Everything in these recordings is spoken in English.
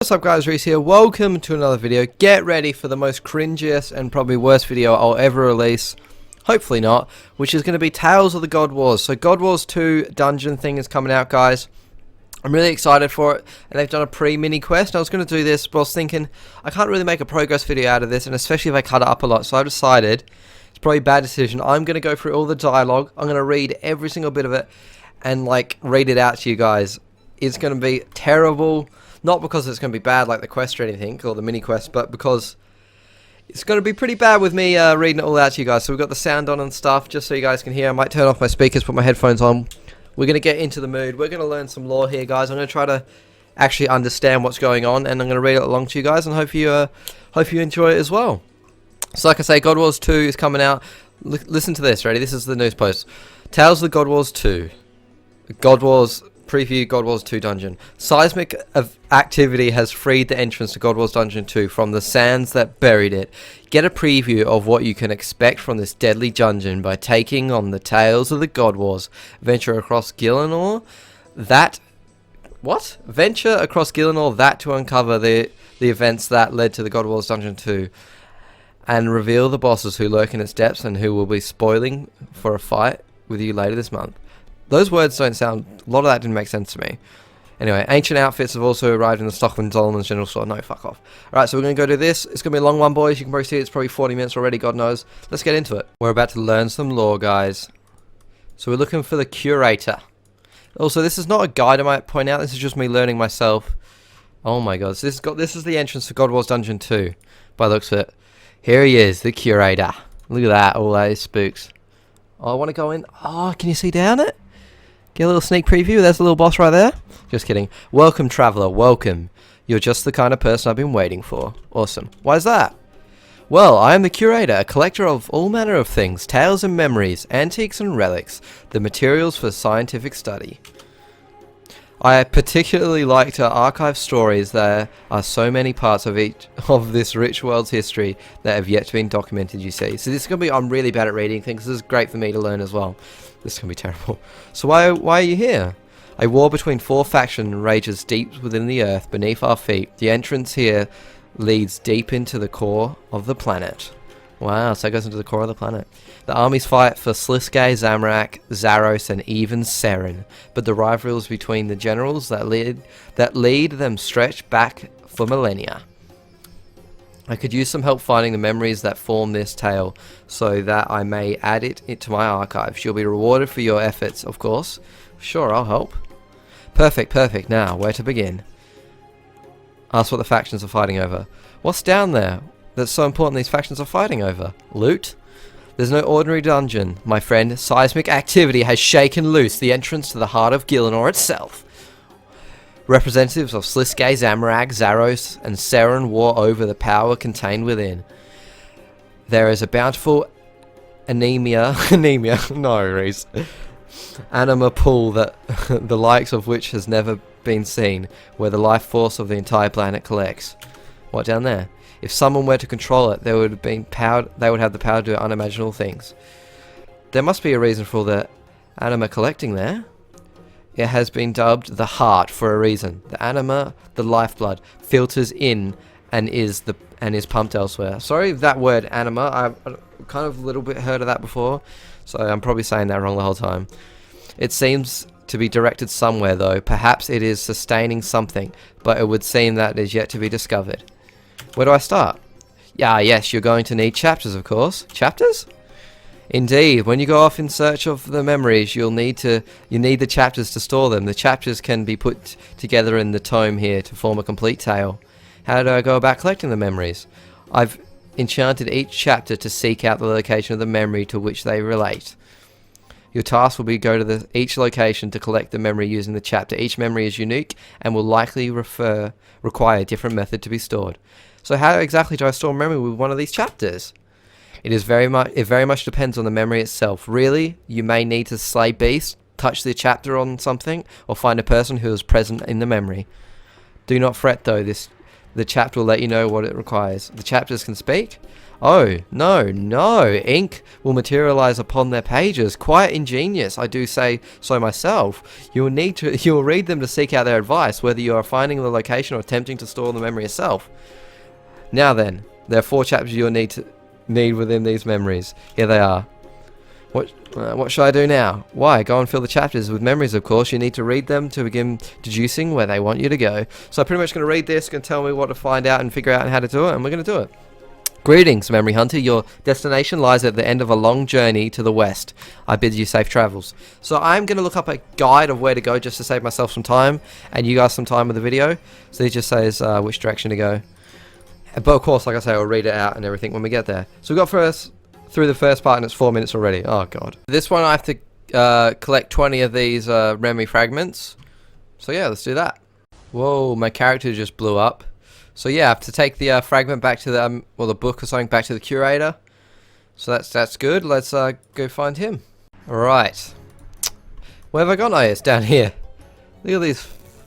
What's up guys, Reese here. Welcome to another video. Get ready for the most cringiest and probably worst video I'll ever release. Hopefully not. Which is going to be Tales of the God Wars. So God Wars 2 dungeon thing is coming out, guys. I'm really excited for it. And they've done a pre-mini quest. I was going to do this, but I was thinking I can't really make a progress video out of this. And especially if I cut it up a lot. So I decided, it's probably a bad decision, I'm going to go through all the dialogue. I'm going to read every single bit of it. And like read it out to you guys. It's going to be terrible. Not because it's going to be bad like the quest or anything, or the mini quest, but because it's going to be pretty bad with me reading it all out to you guys. So we've got the sound on and stuff, just so you guys can hear. I might turn off my speakers, put my headphones on. We're going to get into the mood. We're going to learn some lore here, guys. I'm going to try to actually understand what's going on, and I'm going to read it along to you guys, and hope you enjoy it as well. So like I say, God Wars 2 is coming out. Listen to this, ready? This is the news post. Tales of the God Wars 2. God Wars preview God Wars 2 dungeon. Seismic activity has freed the entrance to God Wars Dungeon 2 from the sands that buried it. Get a preview of what you can expect from this deadly dungeon by taking on the Tales of the God Wars. Venture across Gillinor to uncover the events that led to the God Wars Dungeon 2 and reveal the bosses who lurk in its depths and who will be spoiling for a fight with you later this month. Those words don't sound... A lot of that didn't make sense to me. Anyway, ancient outfits have also arrived in the Stockman Solomon's General Store. No, fuck off. Alright, so we're going to go do this. It's going to be a long one, boys. You can probably see it's probably 40 minutes already, God knows. Let's get into it. We're about to learn some lore, guys. So we're looking for the curator. Also, this is not a guide, I might point out. This is just me learning myself. Oh my god. So this is the entrance to God Wars Dungeon 2. By the looks of it. Here he is, the curator. Look at that. All those spooks. Oh, I want to go in. Oh, can you see down it? Get a little sneak preview. There's the little boss right there. Just kidding. Welcome, traveler. Welcome. You're just the kind of person I've been waiting for. Awesome. Why is that? Well, I am the curator, a collector of all manner of things, tales and memories, antiques and relics, the materials for scientific study. I particularly like to archive stories. There are so many parts of each of this rich world's history that have yet to be documented, you see. So this is going to be... I'm really bad at reading things. This is great for me to learn as well. This is going to be terrible. So why are you here? A war between four factions rages deep within the earth beneath our feet. The entrance here leads deep into the core of the planet. Wow, so it goes into the core of the planet. The armies fight for Sliskay, Zamrak, Zaros, and even Seren. But the rivalries between the generals that lead them stretch back for millennia. I could use some help finding the memories that form this tale, so that I may add it to my archives. You'll be rewarded for your efforts, of course. Sure, I'll help. Perfect. Now, where to begin? Ask what the factions are fighting over. What's down there that's so important these factions are fighting over? Loot? There's no ordinary dungeon, my friend. Seismic activity has shaken loose the entrance to the heart of Gillinor itself. Representatives of Sliskay, Zamrak, Zaros, and Seren war over the power contained within. There is a bountiful anima pool that the likes of which has never been seen, where the life force of the entire planet collects. What down there? If someone were to control it, they would have the power to do unimaginable things. There must be a reason for all the anima collecting there. It has been dubbed the heart for a reason. The anima, the lifeblood, filters in and is pumped elsewhere. Sorry, that word anima, I've kind of a little bit heard of that before, so I'm probably saying that wrong the whole time. It seems to be directed somewhere though. Perhaps it is sustaining something, but it would seem that it is yet to be discovered. Where do I start? Yes, you're going to need chapters, of course. Chapters? Indeed, when you go off in search of the memories, you need the chapters to store them. The chapters can be put together in the tome here to form a complete tale. How do I go about collecting the memories? I've enchanted each chapter to seek out the location of the memory to which they relate. Your task will be go to each location to collect the memory using the chapter. Each memory is unique and will likely require a different method to be stored. So how exactly do I store memory with one of these chapters? It very much depends on the memory itself. Really, you may need to slay beasts, touch the chapter on something, or find a person who is present in the memory. Do not fret though, The chapter will let you know what it requires. The chapters can speak? Oh, no, no. Ink will materialize upon their pages. Quite ingenious, I do say so myself. You'll read them to seek out their advice, whether you are finding the location or attempting to store the memory yourself. Now then, there are 4 chapters you'll need within these memories. Here they are. What should I do now? Why? Go and fill the chapters with memories, of course. You need to read them to begin deducing where they want you to go. So I'm pretty much going to read this, going to tell me what to find out and figure out how to do it, and we're going to do it. Greetings, Memory Hunter. Your destination lies at the end of a long journey to the west. I bid you safe travels. So I'm going to look up a guide of where to go just to save myself some time and you guys some time with the video. So it just says which direction to go. But of course, like I say, I'll read it out and everything when we get there. So we got through the first part and it's 4 minutes already. Oh god. This one I have to collect 20 of these memory fragments. So yeah, let's do that. Whoa, my character just blew up. So yeah, I have to take the fragment back to the, the book or something back to the curator. So that's good. Let's go find him. Alright. Where have I gone? Oh, yeah, it's down here. Look at these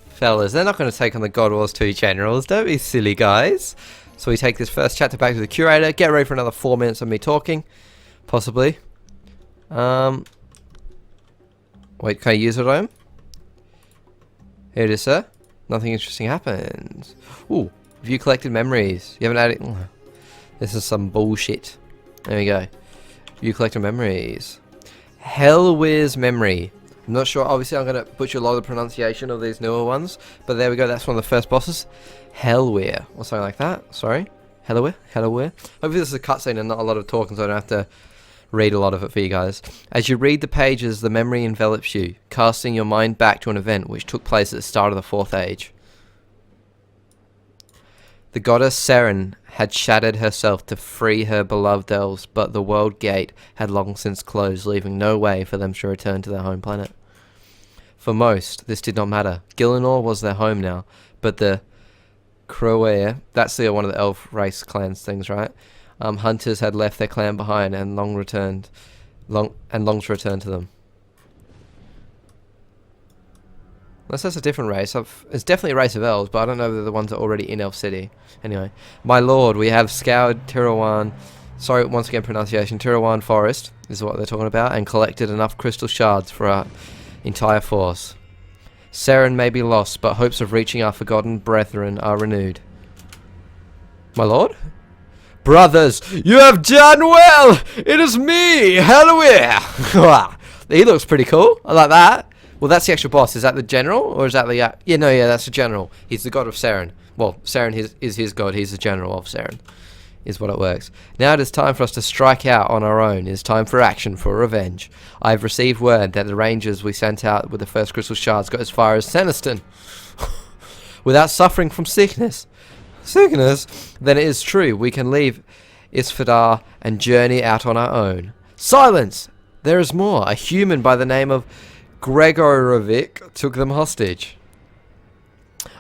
fellas. They're not going to take on the God Wars 2 generals. Don't be silly, guys. So we take this first chapter back to the curator. Get ready for another 4 minutes of me talking. Possibly. Wait, can I use it on him? Here it is, sir. Nothing interesting happens. Ooh. View collected memories. You haven't added... This is some bullshit. There we go. View collected memories. Helwyr's memory. I'm not sure. Obviously, I'm going to butcher a lot of the pronunciation of these newer ones. But there we go. That's one of the first bosses. Helwyr. Or something like that. Sorry. Helwyr. Helwyr. Hopefully this is a cutscene and not a lot of talking, so I don't have to read a lot of it for you guys. As you read the pages, the memory envelops you, casting your mind back to an event which took place at the start of the 4th Age. The goddess Seren had shattered herself to free her beloved elves, but the world gate had long since closed, leaving no way for them to return to their home planet. For most, this did not matter. Gielinor was their home now, but the Helwyr, that's one of the elf race clans things, right? Hunters had left their clan behind and long to return to them. Unless that's a different race. It's definitely a race of elves, but I don't know if they're the ones that are already in Elf City. Anyway, my lord, we have scoured Tirawan, sorry, once again pronunciation, Tirawan Forest is what they're talking about, and collected enough crystal shards for our entire force. Seren may be lost, but hopes of reaching our forgotten brethren are renewed. My lord? Brothers, you have done well! It is me, Helwyr! He looks pretty cool. I like that. Well, that's the actual boss. Is that the general? Or is that the... yeah, that's the general. He's the god of Seren. Well, Seren is his god. He's the general of Seren. Is what it works. Now it is time for us to strike out on our own. It is time for action, for revenge. I have received word that the rangers we sent out with the first crystal shards got as far as Seniston. Without suffering from sickness. Sickness? Then it is true. We can leave Isfadar and journey out on our own. Silence! There is more. A human by the name of Gregorovic took them hostage.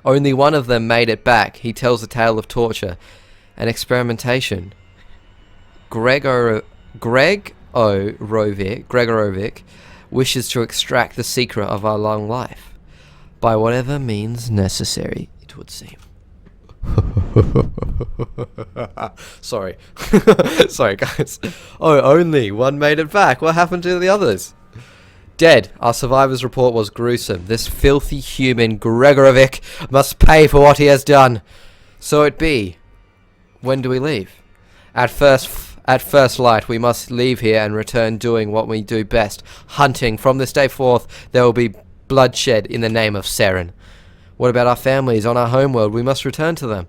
Only one of them made it back. He tells a tale of torture and experimentation. Gregorovic wishes to extract the secret of our long life by whatever means necessary, it would seem. Sorry. Sorry, guys. Oh, only one made it back. What happened to the others? Dead. Our survivor's report was gruesome. This filthy human, Gregorovic, must pay for what he has done. So it be. When do we leave? At first light, we must leave here and return doing what we do best. Hunting. From this day forth, there will be bloodshed in the name of Seren. What about our families on our homeworld? We must return to them.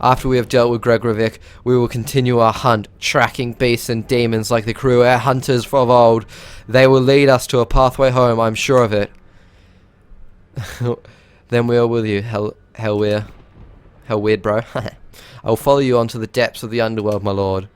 After we have dealt with Gregorovic, we will continue our hunt, tracking beasts and demons like the crew hunters of old. They will lead us to a pathway home, I'm sure of it. Then we are with you, Helwyr. Helwyr, bro. I will follow you onto the depths of the underworld, my lord.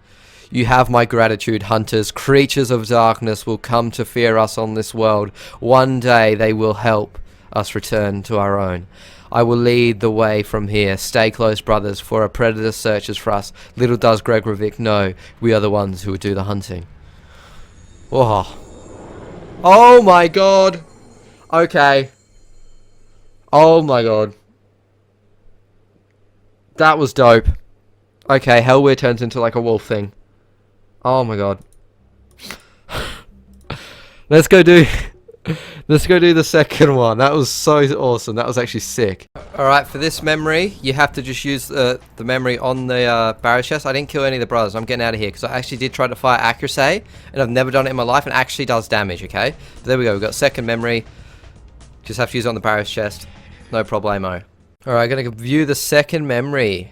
You have my gratitude, hunters. Creatures of darkness will come to fear us on this world. One day they will help us return to our own. I will lead the way from here. Stay close, brothers, for a predator searches for us. Little does Gregorovic know we are the ones who will do the hunting. Oh. Oh my god. Okay. Oh my god. That was dope. Okay, Helwyr turns into like a wolf thing. Oh my god. Let's go do the second one. That was so awesome. That was actually sick. Alright, for this memory, you have to just use the memory on the barrel chest. I didn't kill any of the brothers. I'm getting out of here because I actually did try to fire accuracy, and I've never done it in my life, and it actually does damage, okay? But there we go. We've got second memory. Just have to use it on the barrel chest. No problemo. Alright, I'm going to view the second memory.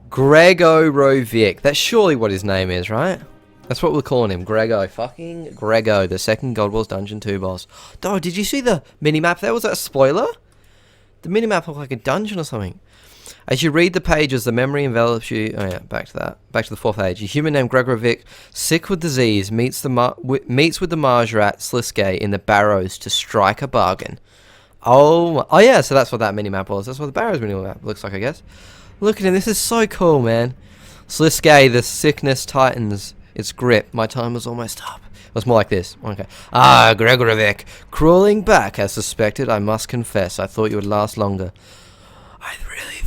Gregorovic. That's surely what his name is, right? That's what we're calling him. Grego. Fucking Grego. The second God Wars Dungeon 2 boss. Oh, did you see the minimap there? Was that a spoiler? The minimap looked like a dungeon or something. As you read the pages, the memory envelops you... Oh yeah, back to that. Back to the fourth page. A human named Gregorovic, sick with disease, meets with the Marjarat Sliske in the Barrows to strike a bargain. Oh yeah, so that's what that minimap was. That's what the Barrows minimap looks like, I guess. Look at him. This is so cool, man. Sliske, the sickness tightens its grip. My time was almost up. It was more like this. Okay. Ah, Gregorovic. Crawling back as suspected, I must confess. I thought you would last longer. I really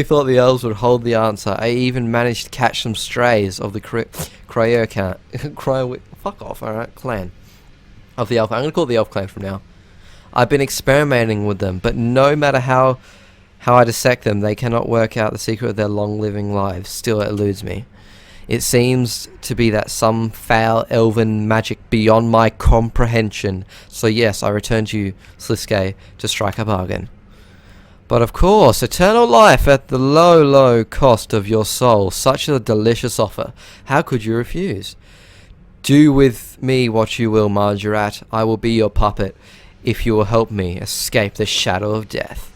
thought the elves would hold the answer. I even managed to catch some strays of the clan. Fuck off, alright, clan. Of the elf. I'm going to call it the elf clan from now. I've been experimenting with them, but no matter how I dissect them, they cannot work out the secret of their long-living lives. Still, it eludes me. It seems to be that some foul elven magic beyond my comprehension. So yes, I return to you, Sliske, to strike a bargain. But of course, eternal life at the low, low cost of your soul. Such a delicious offer. How could you refuse? Do with me what you will, Marjarat. I will be your puppet, if you will help me escape the shadow of death.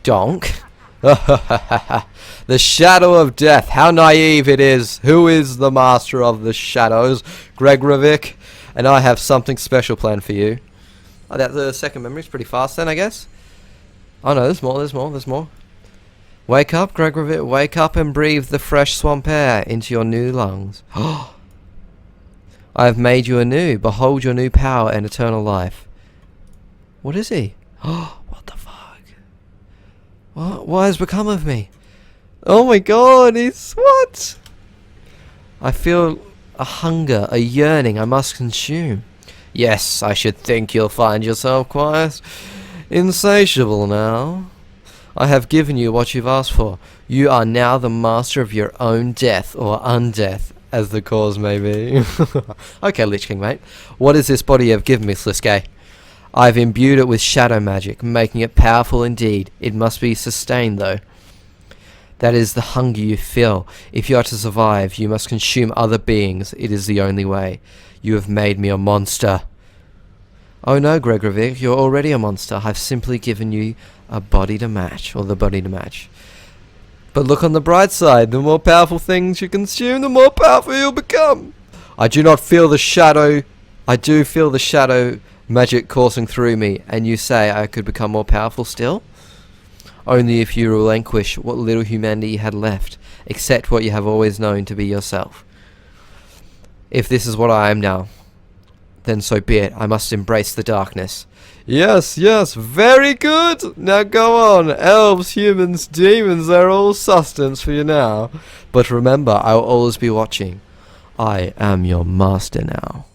Donk. The shadow of death. How naive it is. Who is the master of the shadows? Gregorovic. And I have something special planned for you. Oh, that the second memory is pretty fast then, I guess. Oh no, there's more. Wake up, Gregorovic. Wake up and breathe the fresh swamp air into your new lungs. I have made you anew. Behold your new power and eternal life. What is he? What the fuck? What has become of me? Oh my god, what? I feel a hunger, a yearning I must consume. Yes, I should think you'll find yourself quite insatiable now. I have given you what you've asked for. You are now the master of your own death, or undeath, as the cause may be. Okay, Lich King, mate. What is this body you have given me, Sliske? I've imbued it with shadow magic, making it powerful indeed. It must be sustained, though. That is the hunger you feel. If you are to survive, you must consume other beings. It is the only way. You have made me a monster. Oh no, Gregorovic, you're already a monster. I've simply given you a body to match, or the body to match. But look on the bright side. The more powerful things you consume, the more powerful you'll become. I do not feel the shadow. I do feel the shadow magic coursing through me, and you say I could become more powerful still? Only if you relinquish what little humanity you had left, accept what you have always known to be yourself. If this is what I am now, then so be it. I must embrace the darkness. Yes, very good. Now go on. Elves, humans, demons, they're all sustenance for you now. But remember, I will always be watching. I am your master now.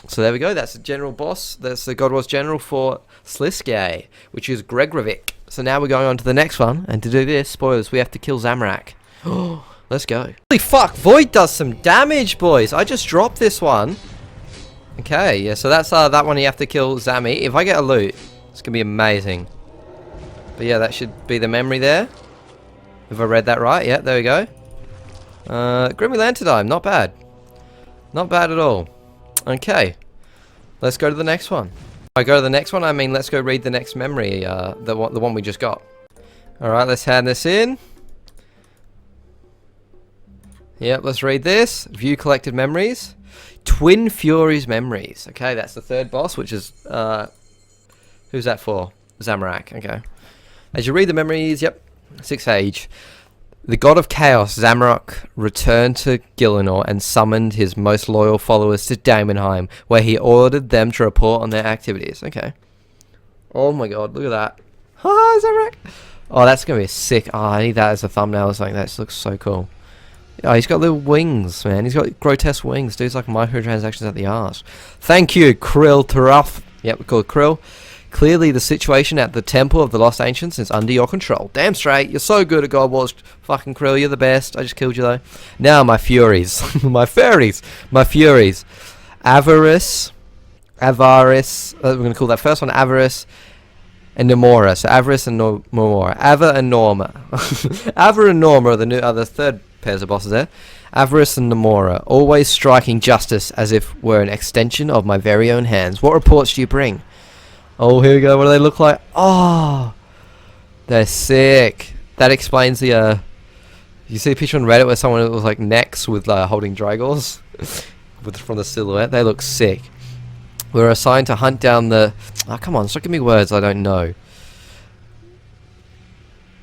So there we go. That's the general boss. That's the God Wars general for Sliske, which is Gregorovic. So now we're going on to the next one. And to do this, spoilers, we have to kill Zamorak. Let's go. Holy fuck, Void does some damage, boys. I just dropped this one. Okay, yeah, so that's that one you have to kill Zami. If I get a loot, it's going to be amazing. But yeah, that should be the memory there. If I read that right. Yeah, there we go. Grimmy Lanterdime, not bad. Not bad at all. Okay. Let's go to the next one. I go to the next one, I mean let's go read the next memory, the one we just got. Alright, let's hand this in. Yep, let's read this. View collected memories. Twin Furies memories. Okay, that's the third boss, which is, who's that for? Zamorak, okay. As you read the memories, yep, 6th age. The god of chaos, Zamorak, returned to Gielinor and summoned his most loyal followers to Daemonheim, where he ordered them to report on their activities. Okay. Oh my god, look at that. Ah, is that right? Oh, that's gonna be sick. Oh, I need that as a thumbnail or something. That looks so cool. Oh, he's got little wings, man. He's got grotesque wings. Dude's like microtransactions at the arse. Thank you, Krill Taruff. Yep, we call it Krill. Clearly, the situation at the Temple of the Lost Ancients is under your control. Damn straight. You're so good at God Wars, fucking Krill. You're the best. I just killed you, though. Now, my Furies. My fairies. My Furies. Avarice. We're going to call that first one Avarice and Nomura. So, Avarice and Nomura. Ava and Norma. Ava and Norma are the third pairs of bosses there. Avarice and Nomura. Always striking justice as if we're an extension of my very own hands. What reports do you bring? Oh, here we go. What do they look like? Oh, they're sick. That explains the, you see a picture on Reddit where someone was like necks with holding Dragors from the silhouette. They look sick. We're assigned to hunt down the, oh, come on, stop giving me words I don't know.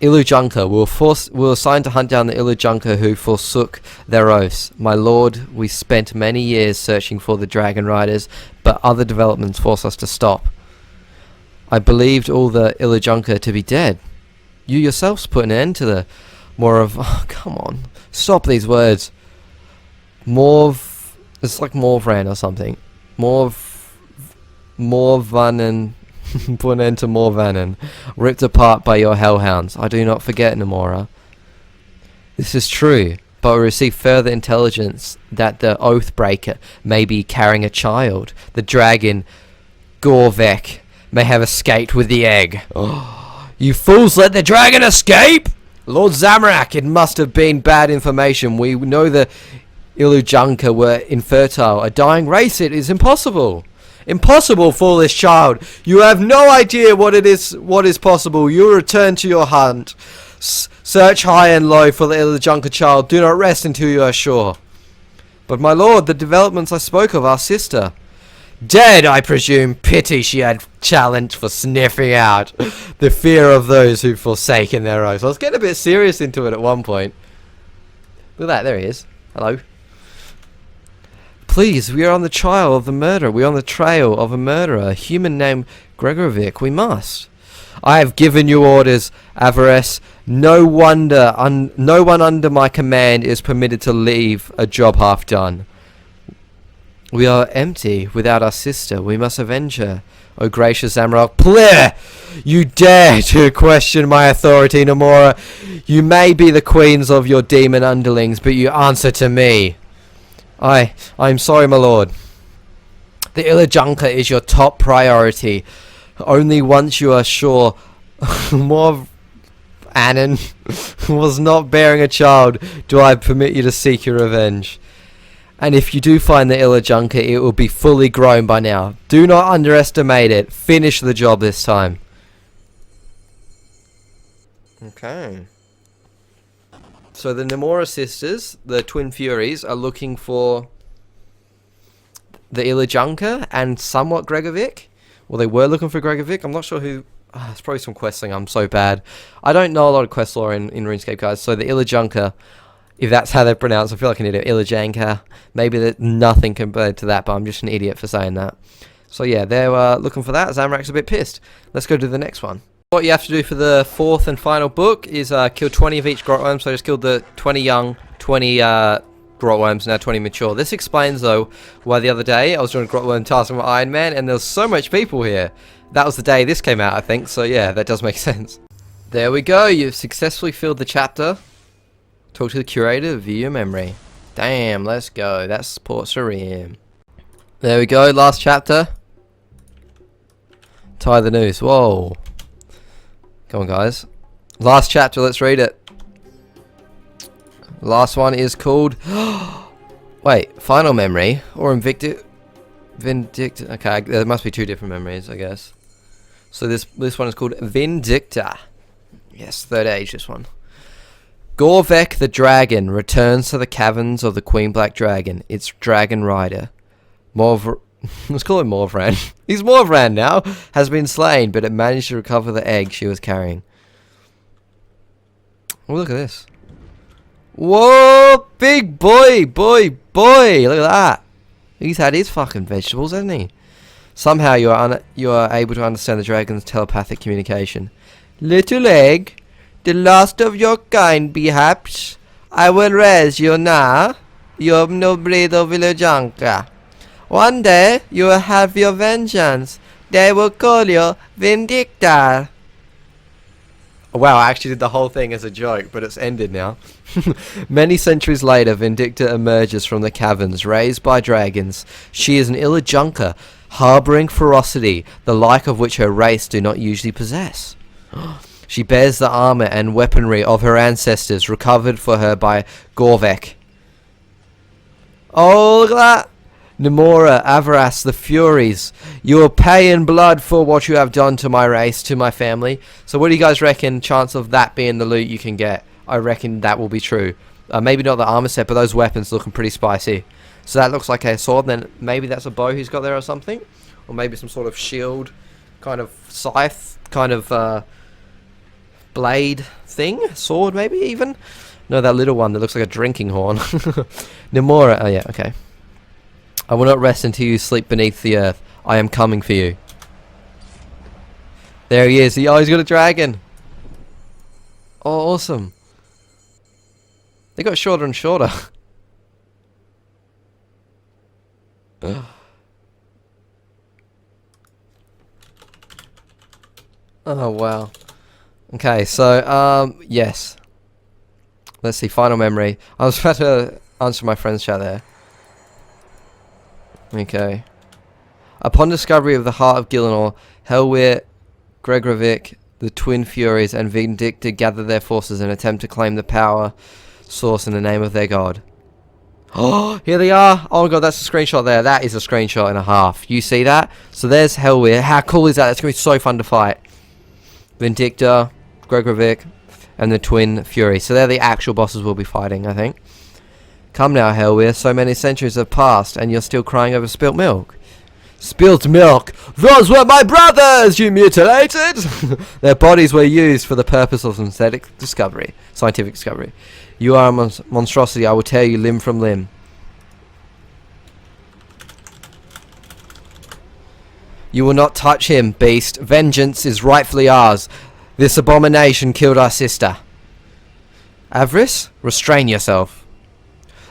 Illujunka. We're assigned to hunt down the Illujunka who forsook their oaths. My lord, we spent many years searching for the Dragon Riders, but other developments forced us to stop. I believed all the Illujunka to be dead. You yourselves put an end to the oh, come on. Stop these words. It's like Morvran or something. Morvanen. Put an end to Morvanen. Ripped apart by your hellhounds. I do not forget, Nomura. This is true, but we receive further intelligence that the Oathbreaker may be carrying a child. The dragon, Gorvek, may have escaped with the egg. Oh, you fools let the dragon escape! Lord Zamorak, it must have been bad information. We know the Illujunka were infertile. A dying race, it is impossible. Impossible, foolish child. You have no idea what is possible. You return to your hunt. Search high and low for the Illujunka child. Do not rest until you are sure. But my lord, the developments I spoke of, our sister. Dead, I presume. Pity she had talent for sniffing out the fear of those who've forsaken their oaths. I was getting a bit serious into it at one point. Look at that, there he is. Hello. Please, we are on the trail of the murderer. We are on the trail of a murderer, a human named Gregorovic. We must. I have given you orders, Avarice. No one under my command is permitted to leave a job half done. We are empty without our sister. We must avenge her. O gracious Zamorak, Pleh! You dare to question my authority, Nomura. You may be the queens of your demon underlings, but you answer to me. I'm sorry, my lord. The Illujunka is your top priority. Only once you are sure Morv Annan was not bearing a child do I permit you to seek your revenge. And if you do find the Illujunka, it will be fully grown by now. Do not underestimate it. Finish the job this time. Okay. So the Nomura sisters, the twin Furies, are looking for the Illujunka and somewhat Gregorovic. Well, they were looking for Gregorovic. I'm not sure who. It's probably some questing. I'm so bad. I don't know a lot of quest lore in RuneScape, guys. So the Illujunka, if that's how they're pronounced, I feel like an idiot. Illujunka. Maybe there's nothing compared to that, but I'm just an idiot for saying that. So yeah, they're looking for that. Zamorak's a bit pissed. Let's go to the next one. What you have to do for the fourth and final book is kill 20 of each grotworm. So I just killed the 20 young, 20 grotworms, now 20 mature. This explains, though, why the other day I was doing a grotworm task with Iron Man, and there was so much people here. That was the day this came out, I think. So yeah, that does make sense. There we go. You've successfully filled the chapter. Talk to the curator, view your memory. Damn, let's go. That's Corsair. There we go. Last chapter. Tie the noose. Whoa. Come on, guys. Last chapter, let's read it. Last one is called... Wait, Final Memory or Vindicta? Okay, there must be two different memories, I guess. So this one is called Vindicta. Yes, third age, this one. Gorvek the Dragon returns to the caverns of the Queen Black Dragon, its Dragon Rider. Let's call him Morvran. He's Morvran now. Has been slain, but it managed to recover the egg she was carrying. Oh, look at this. Whoa, big boy. Look at that. He's had his fucking vegetables, hasn't he? Somehow you are able to understand the dragon's telepathic communication. Little egg, the last of your kind, perhaps. I will raise you now, your noble villager. One day you will have your vengeance. They will call you Vindicta. Wow, I actually did the whole thing as a joke, but it's ended now. Many centuries later, Vindicta emerges from the caverns, raised by dragons. She is an Illajunka, harbouring ferocity, the like of which her race do not usually possess. She bears the armour and weaponry of her ancestors, recovered for her by Gregorovic. Oh, look at that! Namora, Avaras, the Furies, you will pay in blood for what you have done to my race, to my family. So what do you guys reckon chance of that being the loot you can get? I reckon that will be true. Maybe not the armor set, but those weapons looking pretty spicy. So that looks like a sword, then maybe that's a bow he's got there or something. Or maybe some sort of shield, kind of scythe, kind of blade thing, sword maybe even. No, that little one that looks like a drinking horn. Namora, oh yeah, okay. I will not rest until you sleep beneath the earth. I am coming for you. There he is. Oh, he's got a dragon. Oh, awesome. They got shorter and shorter. Oh, wow. Okay, so, yes. Let's see, final memory. I was about to answer my friend's chat there. Okay. Upon discovery of the heart of Gillinor, Helwyr, Gregorovic, the twin Furies, and Vindicta gather their forces and attempt to claim the power source in the name of their god. Oh, here they are! Oh my god, that's a screenshot there. That is a screenshot and a half. You see that? So there's Helwyr. How cool is that? That's going to be so fun to fight. Vindicta, Gregorovic, and the twin Furies. So they're the actual bosses we'll be fighting, I think. Come now, Helwyr, so many centuries have passed, and you're still crying over spilt milk. Spilt milk? Those were my brothers, you mutilated! Their bodies were used for the purpose of scientific discovery. You are a monstrosity, I will tear you limb from limb. You will not touch him, beast. Vengeance is rightfully ours. This abomination killed our sister. Avarice, restrain yourself.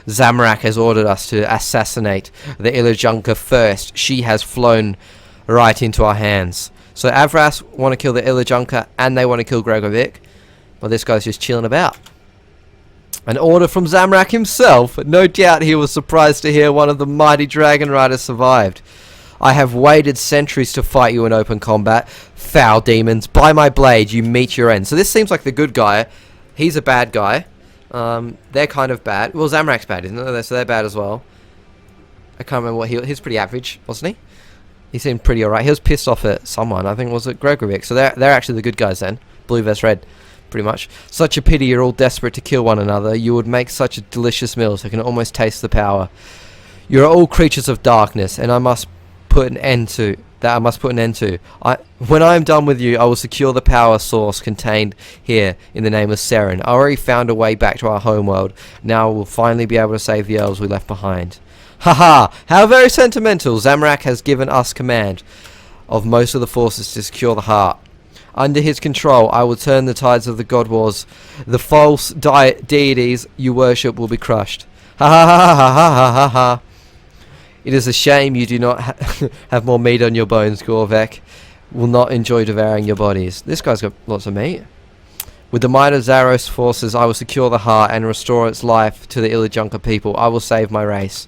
Zamorak has ordered us to assassinate the Illajunka first. She has flown right into our hands. So Avras want to kill the Illajunka and they want to kill Gregorovic. Well, this guy's just chilling about. An order from Zamorak himself. No doubt he was surprised to hear one of the mighty dragon riders survived. I have waited centuries to fight you in open combat. Foul demons, by my blade you meet your end. So this seems like the good guy. He's a bad guy. They're kind of bad. Well, Zamorak's bad, isn't it? So they're bad as well. I can't remember what he's pretty average, wasn't he? He seemed pretty alright. He was pissed off at someone. I think was it Gregorovic. So they're actually the good guys then. Blue vs red, pretty much. Such a pity you're all desperate to kill one another. You would make such a delicious meal so I can almost taste the power. You are all creatures of darkness, and I must put an end to. When I am done with you, I will secure the power source contained here in the name of Seren. I already found a way back to our homeworld. Now we'll finally be able to save the elves we left behind. Haha! How very sentimental! Zamorak has given us command of most of the forces to secure the heart. Under his control, I will turn the tides of the God Wars. The false deities you worship will be crushed. Ha ha ha ha ha ha ha ha! It is a shame you do not have more meat on your bones, Gregorovic. Will not enjoy devouring your bodies. This guy's got lots of meat. With the might of Zaros' forces, I will secure the heart and restore its life to the Illajunka people. I will save my race.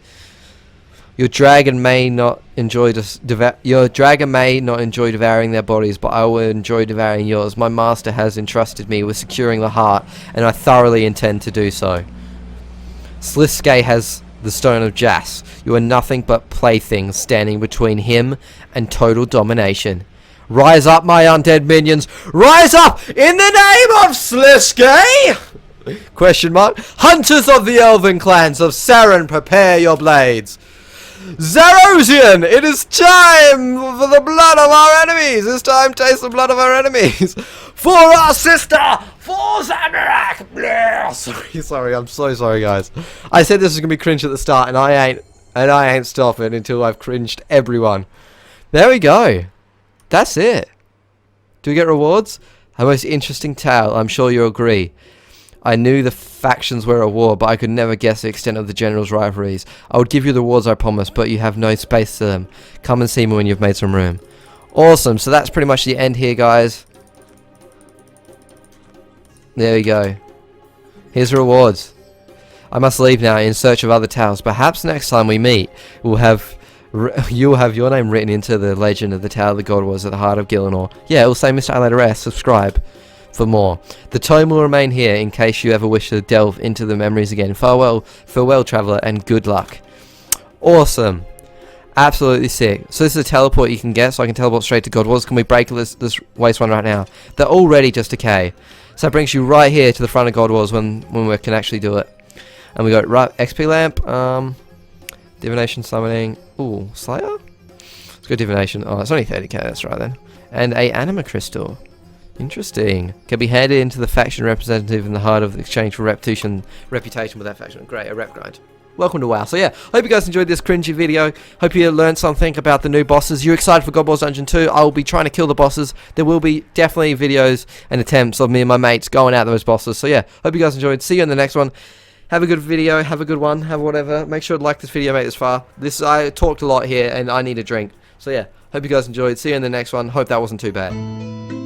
Your dragon may not enjoy devouring their bodies, but I will enjoy devouring yours. My master has entrusted me with securing the heart, and I thoroughly intend to do so. Sliske has the Stone of Jas. You are nothing but playthings standing between him and total domination. Rise up, my undead minions! Rise up in the name of Sliske! Question mark. Hunters of the elven clans of Seren, prepare your blades. Zarosian, it is time for the blood of our enemies. It's time to taste the blood of our enemies. For our sister, for Zamorak. Sorry, I'm so sorry, guys. I said this was gonna be cringe at the start, and I ain't stopping until I've cringed everyone. There we go. That's it. Do we get rewards? The most interesting tale, I'm sure you'll agree. I knew the factions were at war, but I could never guess the extent of the generals' rivalries. I would give you the rewards, I promise, but you have no space to them. Come and see me when you've made some room. Awesome, so that's pretty much the end here, guys. There we go. Here's the rewards. I must leave now in search of other tales. Perhaps next time we meet, you'll have your name written into the legend of the Tower of the God Wars at the heart of Gillinor. Yeah, it will say MrAdelaideRS. Subscribe for more. The tome will remain here in case you ever wish to delve into the memories again. Farewell, traveller, and good luck. Awesome. Absolutely sick. So this is a teleport you can get, so I can teleport straight to God Wars. Can we break this waste one right now? They're already just decay. So that brings you right here to the front of God Wars when we can actually do it. And we got right XP lamp, divination summoning. Ooh, Slayer? Let's go divination. Oh, it's only 30k, that's right then. And a anima crystal. Interesting. Can be handed into the faction representative in the heart of the exchange for reputation with that faction. Great, a rep grind. Welcome to WoW. So yeah, hope you guys enjoyed this cringy video. Hope you learned something about the new bosses. You excited for God Wars Dungeon 2? I will be trying to kill the bosses. There will be definitely videos and attempts of me and my mates going at those bosses. So yeah, hope you guys enjoyed. See you in the next one. Have a good video, have a good one, have whatever. Make sure to like this video, make this far. I talked a lot here and I need a drink. So yeah, hope you guys enjoyed. See you in the next one. Hope that wasn't too bad.